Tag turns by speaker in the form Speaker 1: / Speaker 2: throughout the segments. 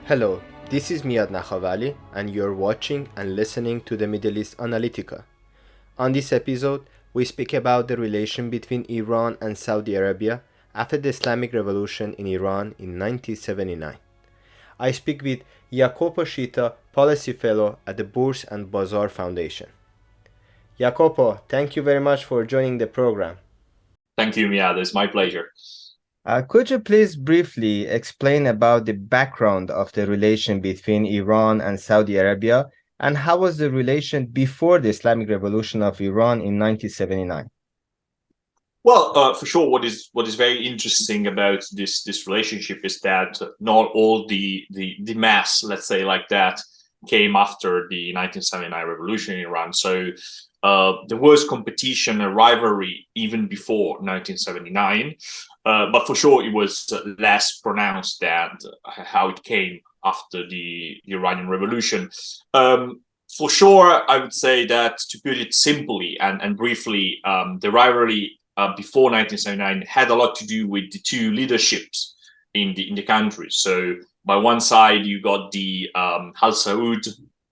Speaker 1: Hello, this is Nakhavali, and you're watching and listening to the Middle East Analitika. On this episode, we speak about the relation between Iran and Saudi Arabia after the Islamic Revolution in Iran in 1979. I speak with Jacopo Scita, Policy Fellow at the Bourse and Bazaar Foundation. Jacopo, thank you very much for joining the program.
Speaker 2: Thank you, Mia. It's my pleasure.
Speaker 1: Could you please briefly explain about the background of the relation between Iran and Saudi Arabia, and how was the relation before the Islamic Revolution of Iran in 1979?
Speaker 2: Well, for sure, what is very interesting about this relationship is that not all the mass, let's say like that, came after the 1979 revolution in Iran. So there was competition and rivalry even before 1979, but for sure it was less pronounced than how it came after the Iranian revolution. For sure, I would say that, to put it simply and briefly, the rivalry before 1979 had a lot to do with the two leaderships in the country. So by one side you got the Al Saud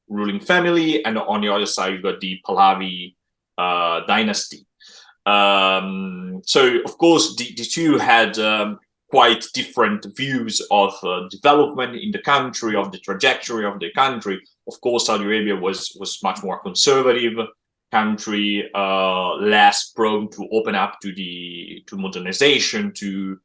Speaker 2: ruling family, and on the other side you got the Pahlavi dynasty. So of course the two had quite different views of development in the country, of the trajectory of the country. Of course, Saudi Arabia was much more conservative country, less prone to open up to modernization, to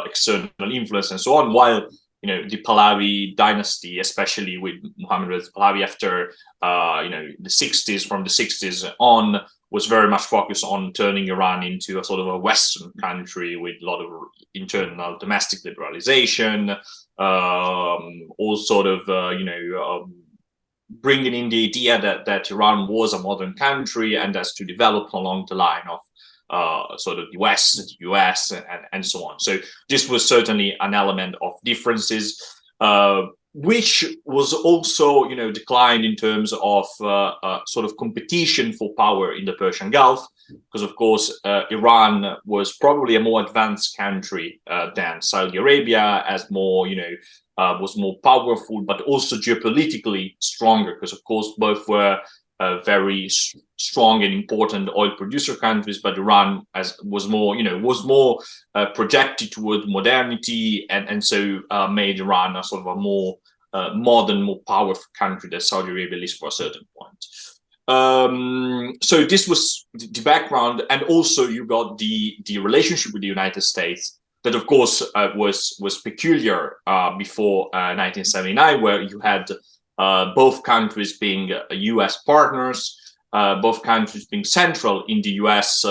Speaker 2: external influence, and so on. While the Pahlavi dynasty, especially with Muhammad Reza Pahlavi after the 60s, from the 60s on, was very much focused on turning Iran into a sort of a Western country with a lot of internal domestic liberalization, all sort of bringing in the idea that Iran was a modern country and that's to develop along the line of sort of the West, the US, and so on. So this was certainly an element of differences, which was also, declined in terms of sort of competition for power in the Persian Gulf, because of course Iran was probably a more advanced country than Saudi Arabia, as more, was more powerful, but also geopolitically stronger, because of course both were very strong and important oil producer countries, but Iran was more projected toward modernity, and so made Iran a sort of a more modern, more powerful country than Saudi Arabia, at least for a certain point. So this was the background, and also you got the relationship with the United States that, of course, was peculiar before 1979, where you had both countries being U.S. partners, both countries being central in the U.S.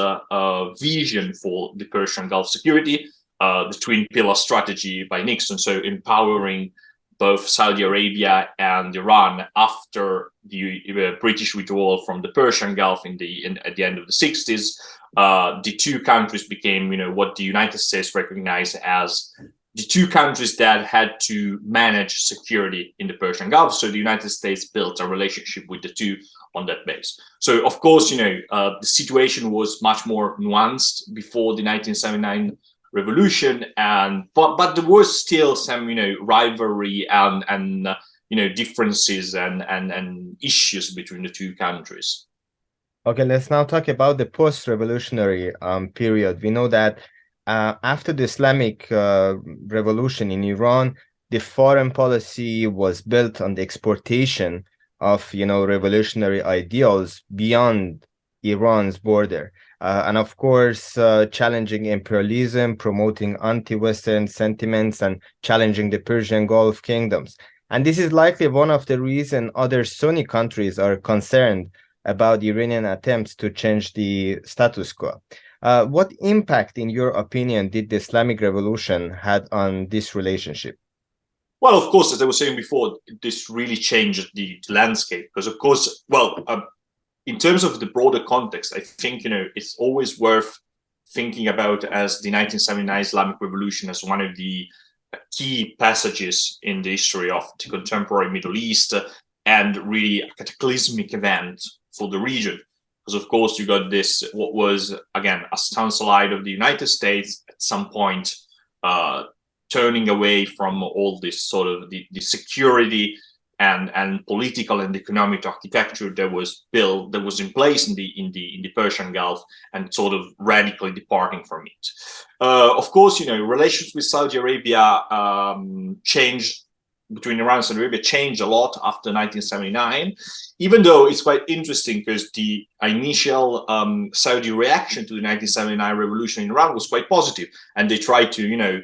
Speaker 2: Vision for the Persian Gulf security, the twin pillar strategy by Nixon, so empowering both Saudi Arabia and Iran after the British withdrawal from the Persian Gulf at the end of the 60s. The two countries became, what the United States recognized as the two countries that had to manage security in the Persian Gulf. So the United States built a relationship with the two on that base. So of course, the situation was much more nuanced before the 1979 revolution, but there was still some rivalry and differences and issues between the two countries.
Speaker 1: Okay, let's now talk about the post-revolutionary period. We know that after the Islamic revolution in Iran, the foreign policy was built on the exportation of, revolutionary ideals beyond Iran's border. And of course, challenging imperialism, promoting anti-Western sentiments, and challenging the Persian Gulf kingdoms. And this is likely one of the reasons other Sunni countries are concerned about Iranian attempts to change the status quo. What impact, in your opinion, did the Islamic Revolution had on this relationship?
Speaker 2: Well, of course, as I was saying before, this really changed the landscape, because, of course, in terms of the broader context, I think it's always worth thinking about as the 1979 Islamic Revolution as one of the key passages in the history of the contemporary Middle East, and really a cataclysmic event for the region. Because of course you got this, what was again a stance allied of the United States, at some point turning away from all this sort of the security and political and economic architecture that was built, that was in place in the Persian Gulf, and sort of radically departing from it. Of course, relations with Saudi Arabia changed, between Iran and Saudi Arabia changed a lot after 1979, even though it's quite interesting because the initial Saudi reaction to the 1979 revolution in Iran was quite positive, and they tried to,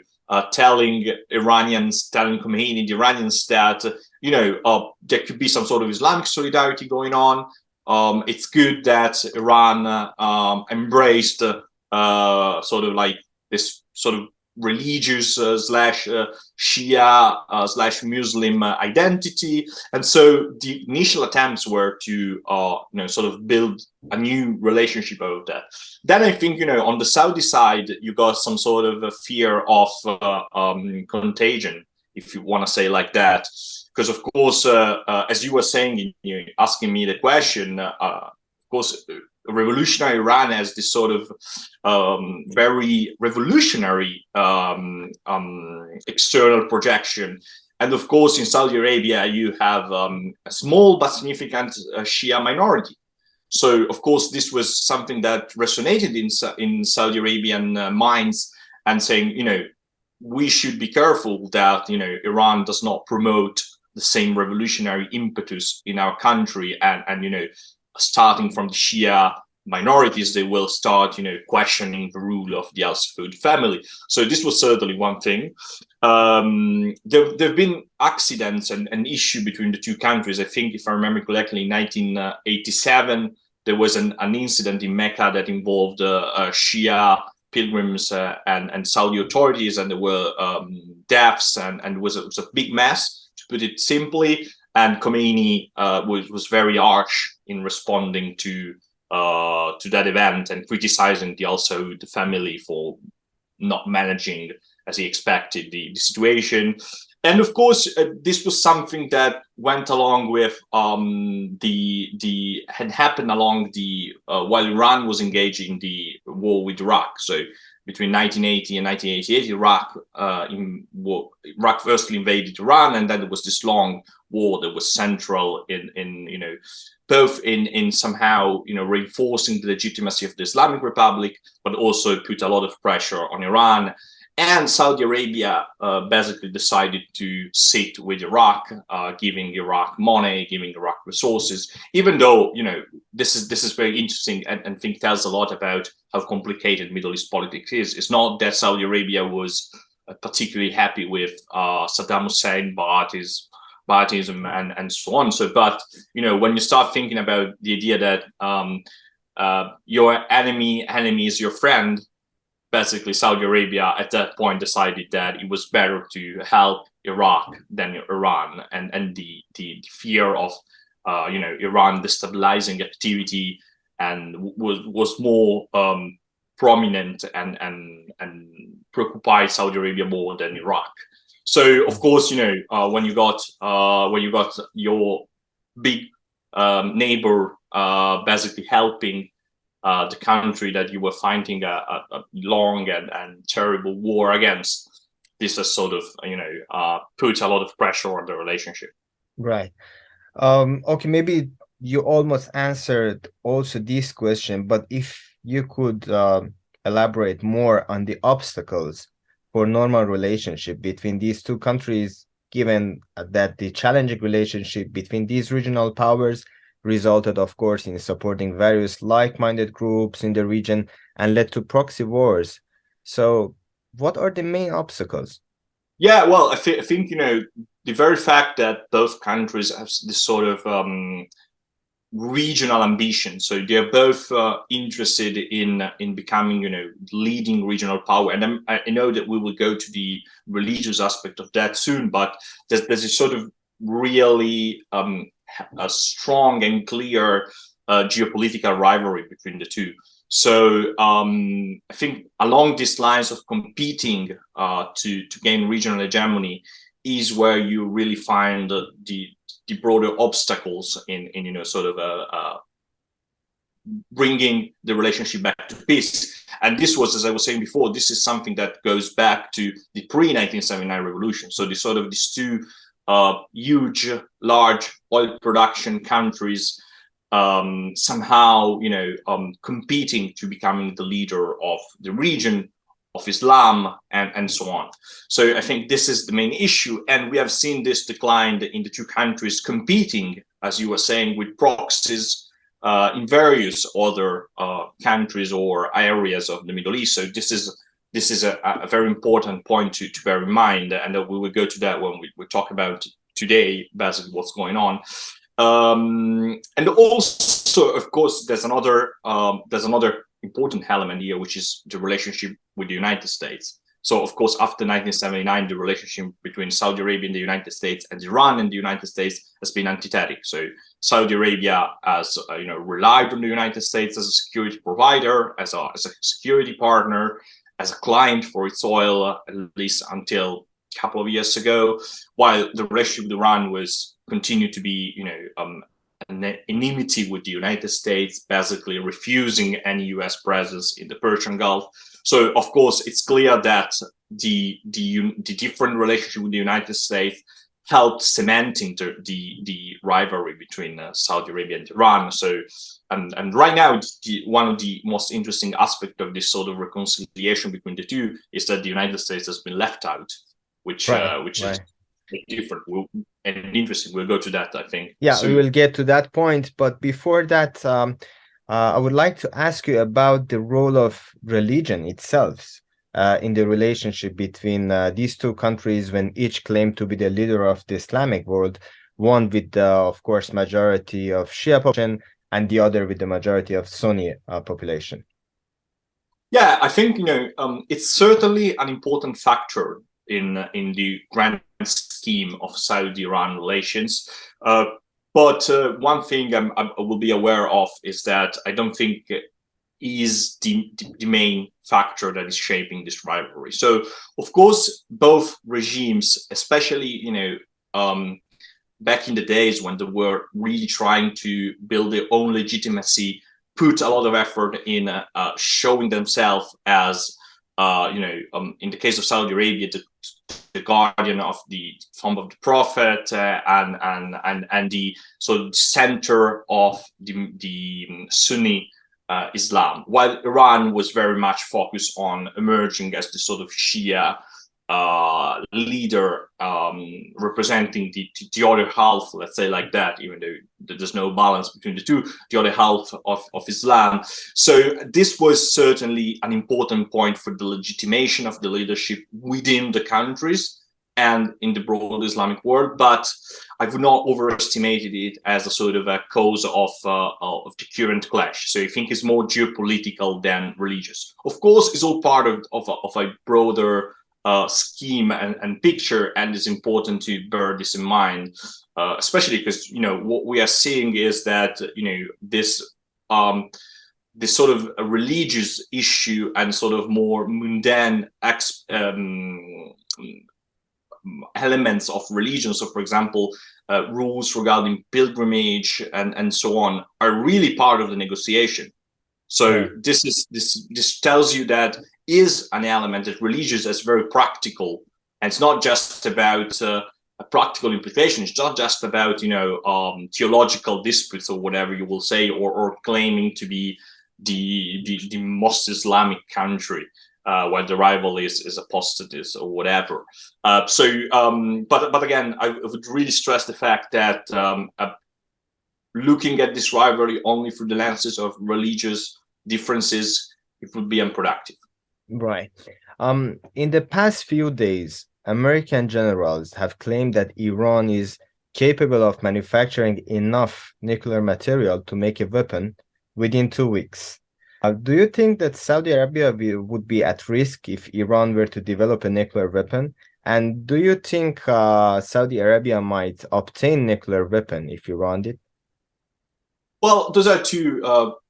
Speaker 2: telling Khomeini, the Iranians, that there could be some sort of Islamic solidarity going on. It's good that Iran embraced sort of like this sort of religious slash Shia slash Muslim identity, and so the initial attempts were to sort of build a new relationship over that. Then I think on the Saudi side you got some sort of a fear of contagion, if you want to say like that, because of course as you were saying, asking me the question, of course revolutionary Iran has this sort of very revolutionary external projection. And of course, in Saudi Arabia, you have a small but significant Shia minority. So, of course, this was something that resonated in Saudi Arabian minds, and saying, we should be careful that, Iran does not promote the same revolutionary impetus in our country, and starting from the Shia minorities, they will start, questioning the rule of the Al Saud family. So this was certainly one thing. There have been accidents and issue between the two countries. I think, if I remember correctly, in 1987, there was an incident in Mecca that involved Shia pilgrims and Saudi authorities, and there were deaths, and it was a big mess, to put it simply. And Khomeini was very harsh in responding to that event, and criticizing the Al Saud family for not managing as he expected the situation. And of course, this was something that went along with had happened along while Iran was engaging the war with Iraq. So between 1980 and 1988, Iraq firstly invaded Iran, and then there was this long war that was central in both in somehow reinforcing the legitimacy of the Islamic Republic, but also put a lot of pressure on Iran. And Saudi Arabia basically decided to sit with Iraq, giving Iraq money, giving Iraq resources, even though, this is very interesting, and I think tells a lot about how complicated Middle East politics is. It's not that Saudi Arabia was particularly happy with Saddam Hussein, Ba'athism, and so on. So, but, when you start thinking about the idea that your enemy is your friend, basically Saudi Arabia at that point decided that it was better to help Iraq than Iran, and the fear of Iran destabilizing activity and was more prominent and preoccupied Saudi Arabia more than Iraq. So of course, when you got your big neighbor basically helping the country that you were fighting a long and terrible war against, this has sort of put a lot of pressure on the relationship.
Speaker 1: Right. Okay, maybe you almost answered also this question, but if you could elaborate more on the obstacles for normal relationship between these two countries, given that the challenging relationship between these regional powers resulted, of course, in supporting various like-minded groups in the region and led to proxy wars. So what are the main obstacles?
Speaker 2: Yeah, well, I think, the very fact that both countries have this sort of regional ambition, so they're both interested in becoming, leading regional power. And I know that we will go to the religious aspect of that soon, but there's a sort of really a strong and clear geopolitical rivalry between the two. So I think along these lines of competing to gain regional hegemony is where you really find the broader obstacles in sort of bringing the relationship back to peace. And this was, as I was saying before, this is something that goes back to the pre-1979 revolution. So these two huge, large oil production countries somehow, competing to becoming the leader of the region, of Islam, and so on. So I think this is the main issue. And we have seen this decline in the two countries competing, as you were saying, with proxies in various other countries or areas of the Middle East. So this is a very important point to bear in mind, and we will go to that when we talk about today, basically what's going on. And also, of course, there's another important element here, which is the relationship with the United States. So, of course, after 1979, the relationship between Saudi Arabia and the United States, and Iran and the United States, has been antithetic. So, Saudi Arabia has, relied on the United States as a security provider, as a security partner, as a client for its oil, at least until a couple of years ago, while the relationship with Iran was continued to be, an enmity with the United States, basically refusing any U.S. presence in the Persian Gulf. So, of course, it's clear that the different relationship with the United States helped cementing the rivalry between Saudi Arabia and Iran. So, and right now, one of the most interesting aspects of this sort of reconciliation between the two is that the United States has been left out, which is different and interesting. We'll go to that, I think.
Speaker 1: Yeah,
Speaker 2: soon.
Speaker 1: we will get to that point. But before that, I would like to ask you about the role of religion itself in the relationship between these two countries, when each claimed to be the leader of the Islamic world, one with the, of course, majority of Shia population, and the other with the majority of Sunni population.
Speaker 2: Yeah, I think it's certainly an important factor in the grand scheme of Saudi-Iran relations. But one thing I will be aware of is that I don't think is the main factor that is shaping this rivalry. So, of course, both regimes, especially back in the days when they were really trying to build their own legitimacy, put a lot of effort in showing themselves as, in the case of Saudi Arabia, the guardian of the tomb of the Prophet, and the sort of center of the Sunni Islam, while Iran was very much focused on emerging as the sort of Shia leader, representing the other half, let's say like that, even though there's no balance between the two, the other half of Islam. So this was certainly an important point for the legitimation of the leadership within the countries and in the broad Islamic world, but I would not overestimate it as a sort of a cause of the current clash. So I think it's more geopolitical than religious. Of course, it's all part of a broader scheme and picture, and it's important to bear this in mind, especially because what we are seeing is that this sort of a religious issue and sort of more mundane elements of religion. So, for example, rules regarding pilgrimage and so on are really part of the negotiation. So this tells you that is an element that religious is very practical, and it's not just about a practical implication. It's not just about theological disputes or whatever you will say, or claiming to be the most Islamic country where the rival is apostates or whatever. But again, I would really stress the fact that looking at this rivalry only through the lenses of religious differences, it would be unproductive.
Speaker 1: Right. In the past few days, American generals have claimed that Iran is capable of manufacturing enough nuclear material to make a weapon within 2 weeks. Do you think that Saudi Arabia would be at risk if Iran were to develop a nuclear weapon? And do you think Saudi Arabia might obtain nuclear weapon if Iran did?
Speaker 2: Well, those are two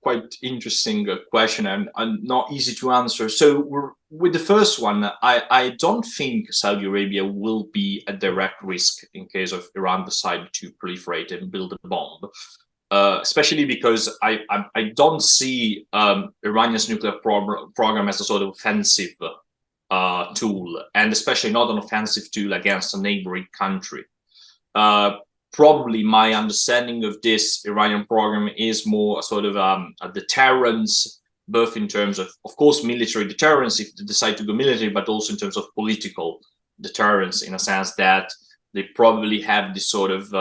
Speaker 2: quite interesting questions and not easy to answer. So with the first one, I don't think Saudi Arabia will be at direct risk in case of Iran decide to proliferate and build a bomb. especially because I don't see Iranian's nuclear program as a sort of offensive tool, and especially not an offensive tool against a neighboring country. Probably my understanding of this Iranian program is more a sort of a deterrence, both in terms of course, military deterrence if they decide to go military, but also in terms of political deterrence, in a sense that they probably have this sort of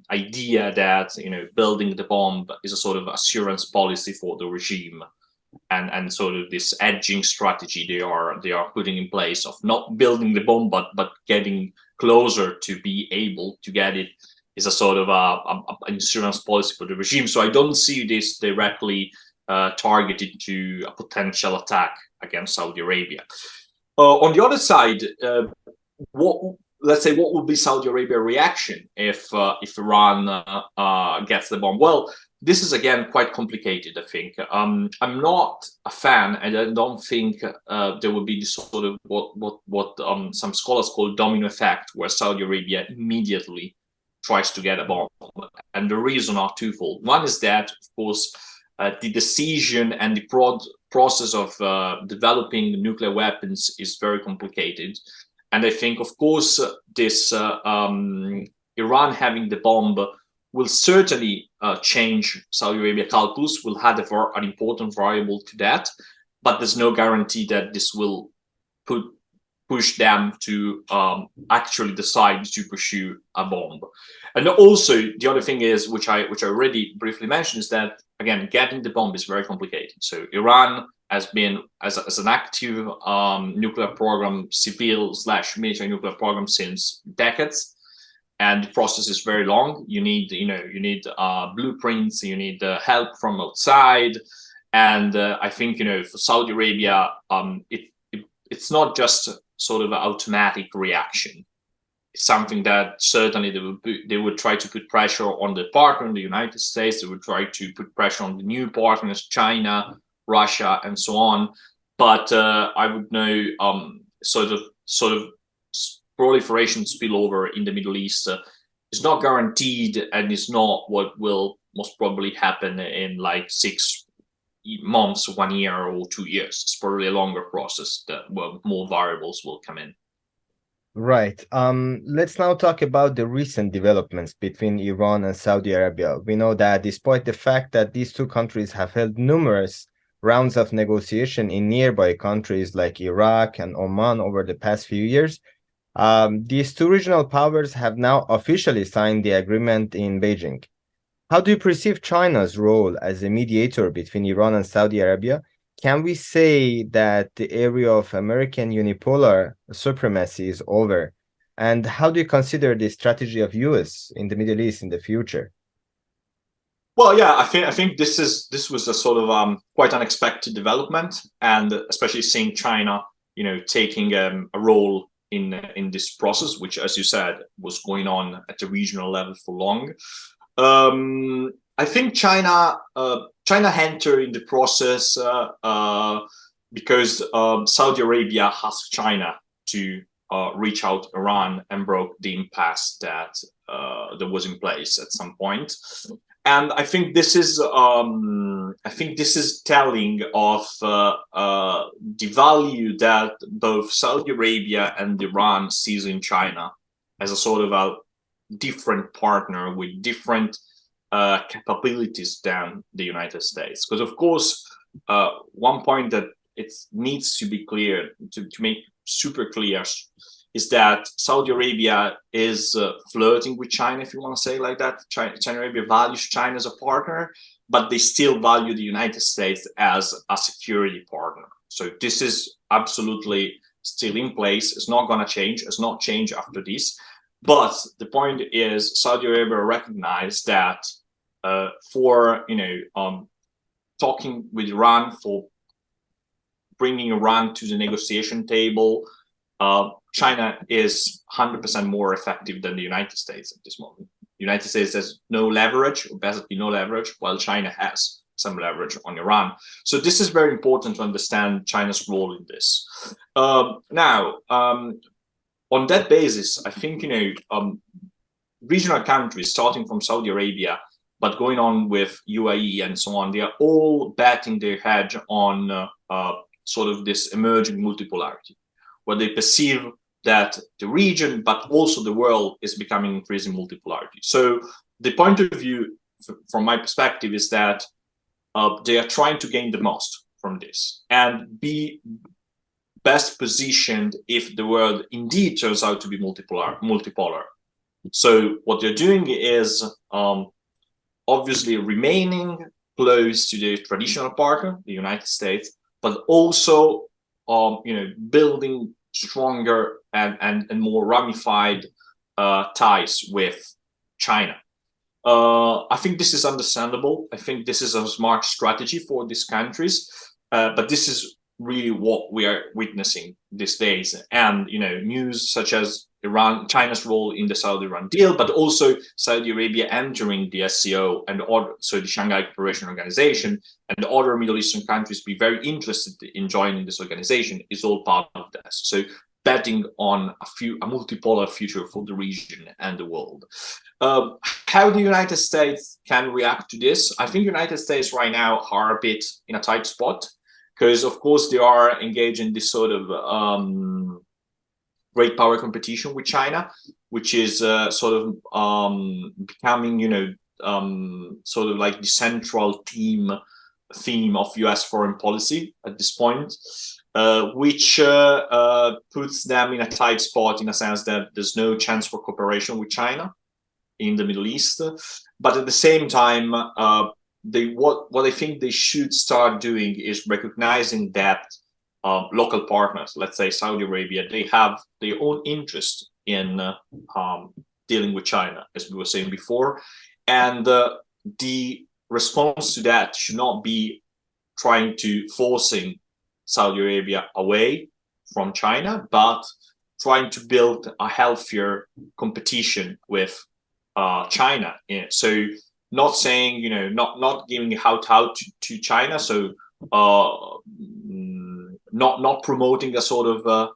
Speaker 2: idea that building the bomb is a sort of assurance policy for the regime, and sort of this edging strategy they are putting in place of not building the bomb but getting closer to be able to get it is a sort of an insurance policy for the regime. So I don't see this directly targeted to a potential attack against Saudi Arabia. On the other side, let's say what would be Saudi Arabia's reaction if Iran gets the bomb? Well, this is again quite complicated, I think. I'm not a fan, and I don't think there will be this sort of what some scholars call domino effect, where Saudi Arabia immediately tries to get a bomb. And the reason are twofold. One is that, of course, the decision and the process of developing nuclear weapons is very complicated. And I think, of course, this Iran having the bomb will certainly change Saudi Arabia calculus, will add an important variable to that, but there's no guarantee that this will push them to actually decide to pursue a bomb. And also, the other thing is, which I already briefly mentioned, is that, again, getting the bomb is very complicated. So Iran has been, as an active nuclear program, civil/military nuclear program, since decades. And the process is very long. You need blueprints, you need help from outside. And I think, for Saudi Arabia, it's not just sort of an automatic reaction. It's something that certainly they would try to put pressure on the partner, the United States. They would try to put pressure on the new partners, China, Russia, and so on. But I would know sort of proliferation spillover in the Middle East is not guaranteed, and is not what will most probably happen in like 6 months, 1 year, or 2 years. It's probably a longer process where more variables will come in.
Speaker 1: Right. Let's now talk about the recent developments between Iran and Saudi Arabia. We know that despite the fact that these two countries have held numerous rounds of negotiation in nearby countries like Iraq and Oman over the past few years, these two regional powers have now officially signed the agreement in Beijing. How do you perceive China's role as a mediator between Iran and Saudi Arabia? Can we say that the era of American unipolar supremacy is over? And how do you consider the strategy of US in the Middle East in the future?
Speaker 2: Well, yeah, I think this was a sort of quite unexpected development, and especially seeing China, taking a role in this process, which, as you said, was going on at the regional level for long. I think China entered in the process because Saudi Arabia asked China to reach out to Iran and broke the impasse that was in place at some point. And I think this is telling of the value that both Saudi Arabia and Iran sees in China as a sort of a different partner with different capabilities than the United States. Because, of course, one point that it needs to be clear, to make super clear, is that Saudi Arabia is flirting with China, if you want to say like that. Saudi Arabia values China as a partner, but they still value the United States as a security partner. So this is absolutely still in place. It's not going to change. It's not change after this. But the point is, Saudi Arabia recognized that for talking with Iran, for bringing Iran to the negotiation table, China is 100% more effective than the United States at this moment. The United States has no leverage, or basically no leverage, while China has some leverage on Iran. So this is very important to understand China's role in this. Now, on that basis, I think regional countries, starting from Saudi Arabia, but going on with UAE and so on, they are all betting their hedge on sort of this emerging multipolarity, where they perceive that the region, but also the world, is becoming increasing multipolarity. So the point of view, from my perspective, is that they are trying to gain the most from this and be best positioned if the world indeed turns out to be multipolar. So what they're doing is obviously remaining close to their traditional partner, the United States, but also building stronger and more ramified ties with China. I think this is understandable. I think this is a smart strategy for these countries, but this is really what we are witnessing these days. And news such as China's role in the Saudi-Iran deal, but also Saudi Arabia entering the SCO and so the Shanghai Cooperation Organization, and other Middle Eastern countries be very interested in joining this organization, is all part of this. So betting on a multipolar future for the region and the world. How the United States can react to this? I think United States right now are a bit in a tight spot, because of course they are engaged in this sort of great power competition with China, which is sort of becoming, sort of like the central theme of US foreign policy at this point, which puts them in a tight spot, in a sense that there's no chance for cooperation with China in the Middle East. But at the same time, what I think they should start doing is recognizing that local partners, let's say Saudi Arabia, they have their own interest in dealing with China, as we were saying before. And the response to that should not be trying to forcing Saudi Arabia away from China, but trying to build a healthier competition with China. So not saying, not giving a out to China. So not promoting a sort of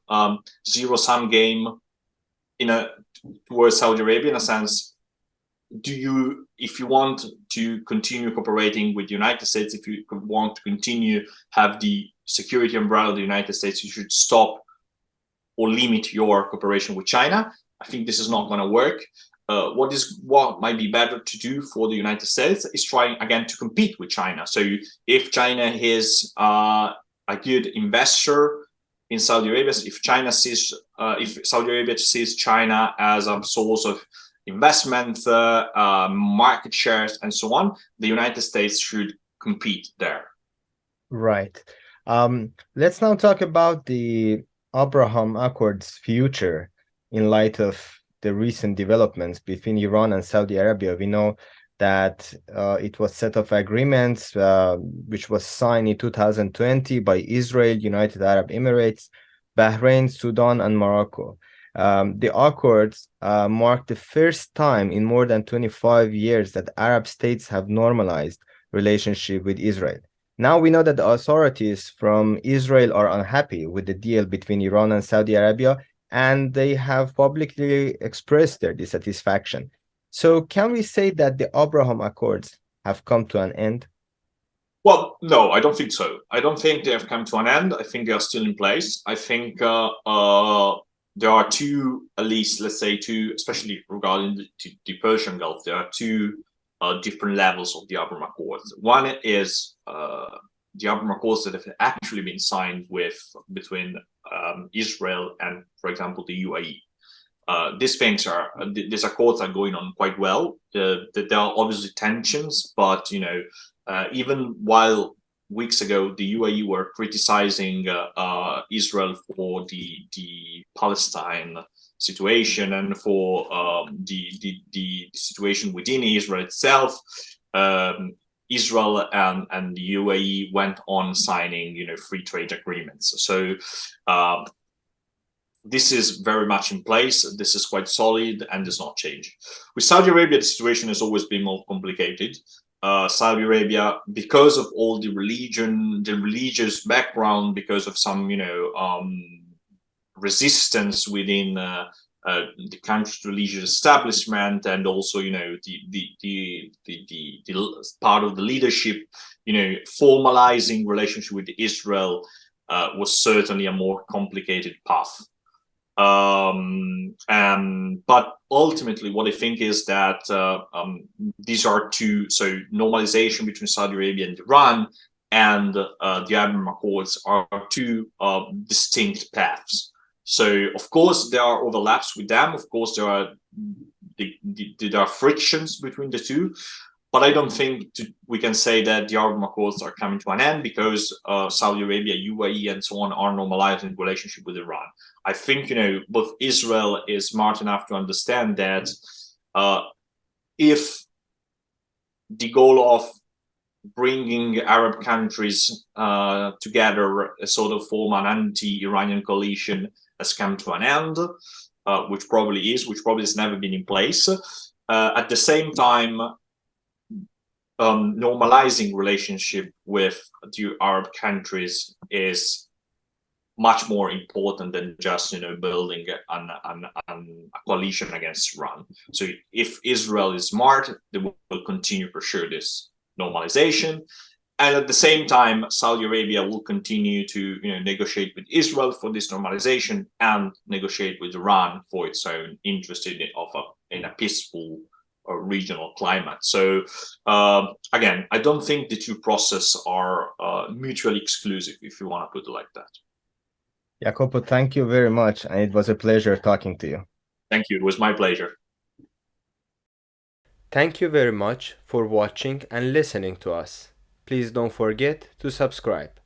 Speaker 2: zero-sum game towards Saudi Arabia, in a sense. If you want to continue cooperating with the United States, if you want to continue have the security umbrella of the United States, you should stop or limit your cooperation with China. I think this is not going to work. What might be better to do for the United States is trying again to compete with China. So if China is a good investor in Saudi Arabia, if Saudi Arabia sees China as a source of investment, market shares, and so on, the United States should compete there.
Speaker 1: Right. Let's now talk about the Abraham Accords future in light of the recent developments between Iran and Saudi Arabia. We know that it was a set of agreements which was signed in 2020 by Israel, United Arab Emirates, Bahrain, Sudan, and Morocco. The accords marked the first time in more than 25 years that Arab states have normalized relationship with Israel. Now we know that the authorities from Israel are unhappy with the deal between Iran and Saudi Arabia, and they have publicly expressed their dissatisfaction. So can we say that the Abraham Accords have come to an end?
Speaker 2: Well, no, I don't think so. I don't think they have come to an end. I think they are still in place. I think there are two, at least, let's say two, especially regarding the Persian Gulf, there are two different levels of the Abraham Accords. One is the Abraham Accords that have actually been signed between Israel and, for example, the UAE. These accords are going on quite well. There are obviously tensions, but even while weeks ago the UAE were criticizing Israel for the Palestine situation and for the situation within Israel itself, Israel and the UAE went on signing free trade agreements. So this is very much in place. This is quite solid and does not change. With Saudi Arabia, the situation has always been more complicated. Saudi Arabia, because of all the religious background, because of some resistance within the country's religious establishment, and also the part of the leadership, formalizing relationship with Israel was certainly a more complicated path. But ultimately, what I think is that these are two, so normalization between Saudi Arabia and Iran and the Abraham Accords are two distinct paths. So, of course, there are overlaps with them. Of course, there are frictions between the two. But I don't think we can say that the Abraham Accords are coming to an end because Saudi Arabia, UAE, and so on are normalizing relationship with Iran. I think both Israel is smart enough to understand that if the goal of bringing Arab countries together, a sort of form an anti-Iranian coalition, has come to an end, which probably has never been in place. At the same time, normalizing relationship with the Arab countries is much more important than just building a coalition against Iran. So if Israel is smart, they will continue to pursue this normalization, and at the same time, Saudi Arabia will continue to negotiate with Israel for this normalization and negotiate with Iran for its own interest in a peaceful regional climate. So again, I don't think the two processes are mutually exclusive, if you want to put it like that.
Speaker 1: Jacopo, thank you very much, and it was a pleasure talking to you.
Speaker 2: Thank you. It was my pleasure.
Speaker 3: Thank you very much for watching and listening to us. Please don't forget to subscribe.